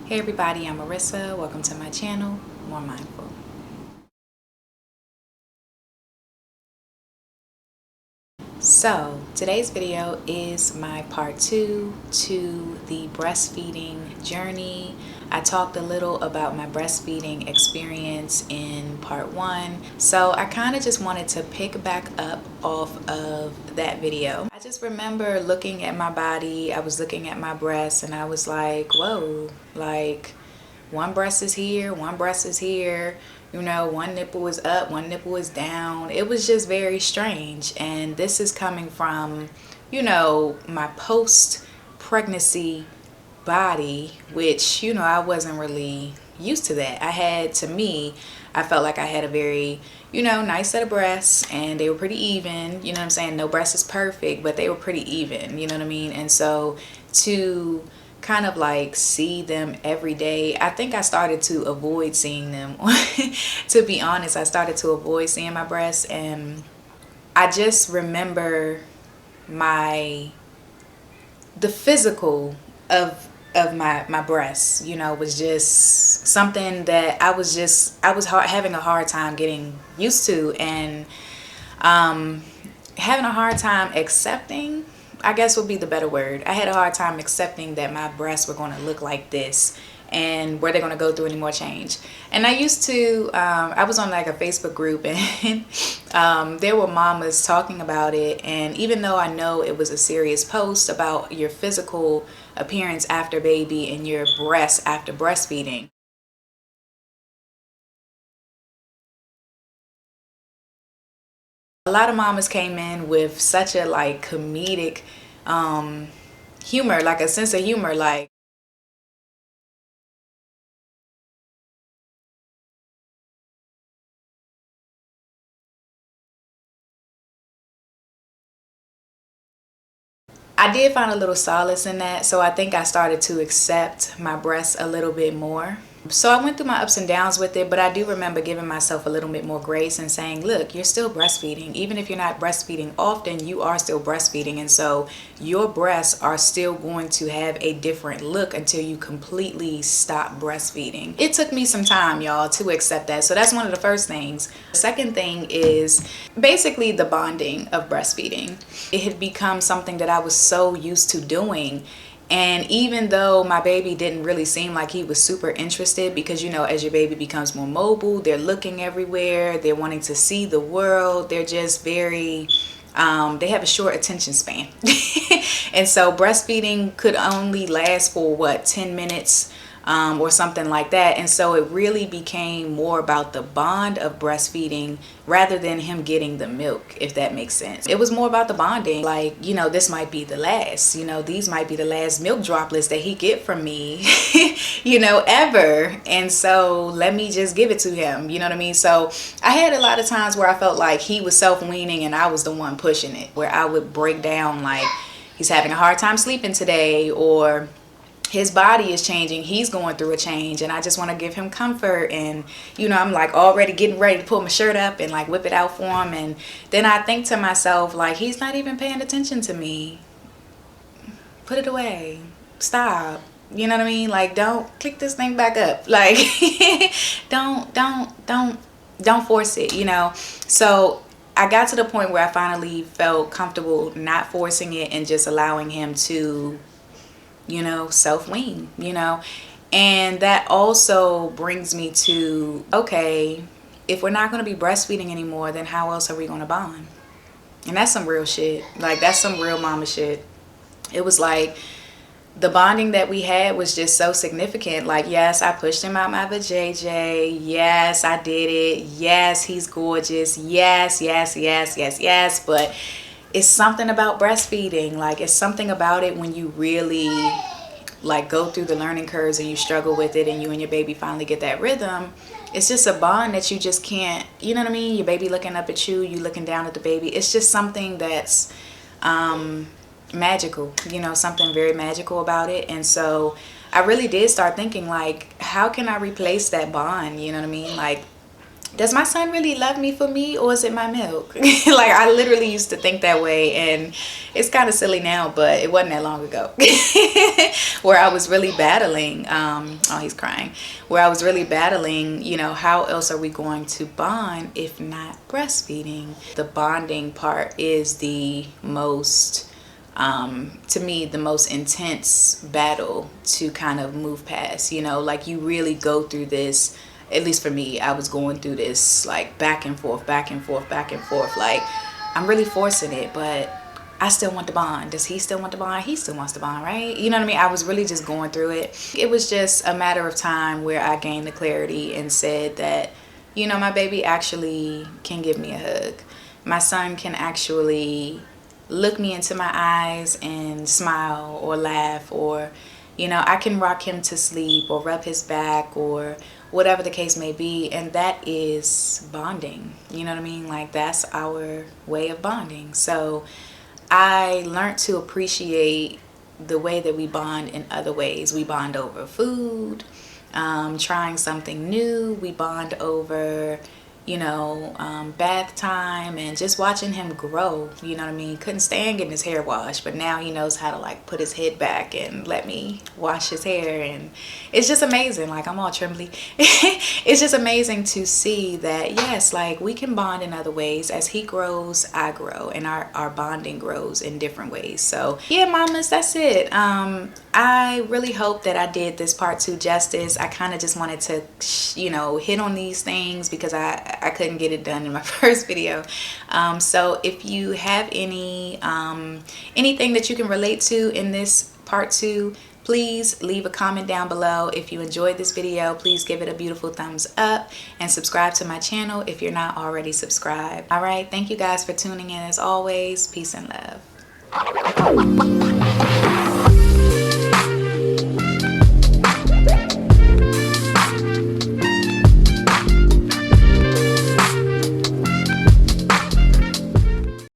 Hey everybody, I'm Marissa. Welcome to my channel, More Mindful. So today's video is my part 2 to the breastfeeding journey. I talked a little about my breastfeeding experience in part 1. So I kind of just wanted to pick back up off of that video. I just remember looking at my body. I was looking at my breasts and I was like, whoa, like one breast is here, one breast is here, you know, one nipple is up, one nipple is down. It was just very strange. And this is coming from, you know, my post pregnancy body, which, you know, I wasn't really used to that. I felt like I had a very, you know, nice set of breasts and they were pretty even. You know what I'm saying? No breast is perfect, but they were pretty even, you know what I mean? And so to kind of like see them every day, I think I started to avoid seeing them. To be honest, I started to avoid seeing my breasts, and I just remember the physical of my breasts, you know, was just something that I was having a hard time getting used to, and having a hard time accepting, I guess would be the better word. I had a hard time accepting that my breasts were going to look like this and were they going to go through any more change. And I used to, I was on like a Facebook group, and there were mamas talking about it. And even though I know it was a serious post about your physical appearance after baby and your breasts after breastfeeding, a lot of mamas came in with such a like comedic humor, like a sense of humor, like, I did find a little solace in that. So I think I started to accept my breasts a little bit more. So I went through my ups and downs with it, but I do remember giving myself a little bit more grace and saying, look, you're still breastfeeding. Even if you're not breastfeeding often, you are still breastfeeding. And so your breasts are still going to have a different look until you completely stop breastfeeding. It took me some time, y'all, to accept that. So that's one of the first things. The second thing is basically the bonding of breastfeeding. It had become something that I was so used to doing. And even though my baby didn't really seem like he was super interested, because, you know, as your baby becomes more mobile, they're looking everywhere, they're wanting to see the world, they're just very, they have a short attention span. And so breastfeeding could only last for what, 10 minutes or something like that. And so it really became more about the bond of breastfeeding rather than him getting the milk, if that makes sense. It was more about the bonding. Like, you know, this might be the last, you know, these might be the last milk droplets that he get from me, you know, ever. And so let me just give it to him, you know what I mean? So I had a lot of times where I felt like he was self-weaning and I was the one pushing it, where I would break down like, he's having a hard time sleeping today, or his body is changing, he's going through a change, and I just want to give him comfort. And, you know, I'm like already getting ready to pull my shirt up and like whip it out for him. And then I think to myself, like, he's not even paying attention to me. Put it away. Stop. You know what I mean? Like, don't click this thing back up. Like, don't force it, you know? So I got to the point where I finally felt comfortable not forcing it and just allowing him to, you know, self-wean, you know. And that also brings me to, okay, if we're not going to be breastfeeding anymore, then how else are we going to bond? And that's some real shit. Like, that's some real mama shit. It was like the bonding that we had was just so significant. Like, yes, I pushed him out my vajayjay. Yes, I did it. Yes, he's gorgeous. Yes, yes, yes, yes, yes. But it's something about breastfeeding. Like, it's something about it when you really like go through the learning curves and you struggle with it and you and your baby finally get that rhythm. It's just a bond that you just can't, you know what I mean? Your baby looking up at you, you looking down at the baby. It's just something that's magical, you know, something very magical about it. And so I really did start thinking, like, how can I replace that bond? You know what I mean? Like, does my son really love me for me, or is it my milk? Like, I literally used to think that way, and it's kind of silly now, but it wasn't that long ago. Where I was really battling, oh, he's crying, where I was really battling, you know, how else are we going to bond if not breastfeeding? The bonding part is the most, to me, the most intense battle to kind of move past. You know, like, you really go through this. At least for me, I was going through this like back and forth, back and forth, back and forth. Like, I'm really forcing it, but I still want the bond. Does he still want the bond? He still wants the bond, right? You know what I mean? I was really just going through it. It was just a matter of time where I gained the clarity and said that, you know, my baby actually can give me a hug. My son can actually look me into my eyes and smile or laugh, or, you know, I can rock him to sleep or rub his back or whatever the case may be, and that is bonding. You know what I mean? Like, that's our way of bonding. So I learned to appreciate the way that we bond in other ways. We bond over food, trying something new. We bond over, you know, bath time, and just watching him grow. You know what I mean? Couldn't stand getting his hair washed, but now he knows how to like put his head back and let me wash his hair, and it's just amazing. Like, I'm all trembly. It's just amazing to see that, yes, like, we can bond in other ways. As he grows, I grow, and our bonding grows in different ways. So yeah, mamas, that's it. I really hope that I did this part 2 justice. I kind of just wanted to, you know, hit on these things because I couldn't get it done in my first video. So if you have any anything that you can relate to in this part 2, please leave a comment down below. If you enjoyed this video, please give it a beautiful thumbs up and subscribe to my channel if you're not already subscribed. All right, thank you guys for tuning in as always. Peace and love.